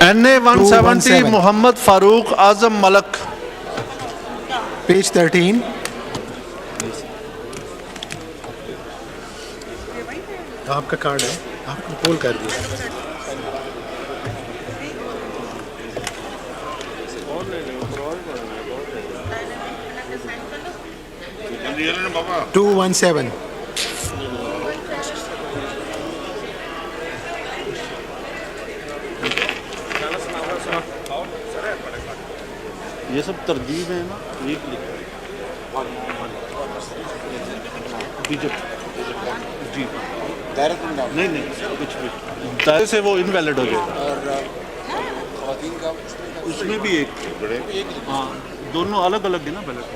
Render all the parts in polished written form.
NA 170 217. Mohammad Farooq आजम Malak. Page 13. आपका card है, आपको कॉल कर दिया। Two 117. ये सब तरजीब है ना, ये जी नहीं नहीं कुछ भी दायरे से वो इनवैलिड हो गया। उसमें भी एक हाँ, दोनों अलग अलग है ना बैलेट।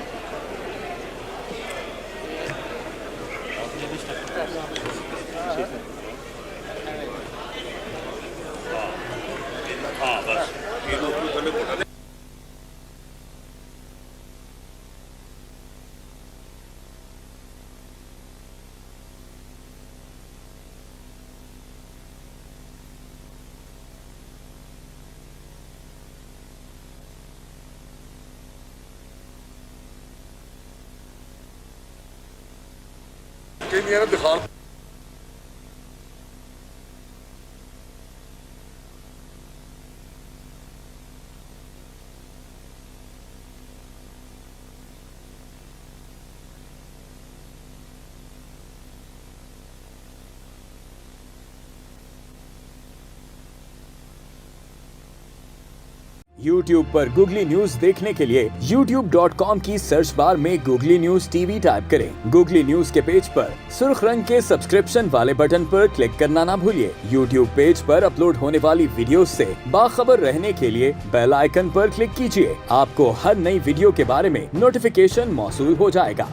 YouTube पर गूगली न्यूज देखने के लिए youtube.com की सर्च बार में गूगली न्यूज टीवी टाइप करें। गूगली न्यूज के पेज पर सुर्ख रंग के सब्सक्रिप्शन वाले बटन पर क्लिक करना ना भूलिए। YouTube पेज पर अपलोड होने वाली वीडियोस से बाखबर रहने के लिए बेल आइकन पर क्लिक कीजिए। आपको हर नई वीडियो के बारे में नोटिफिकेशन मौसूल हो जाएगा।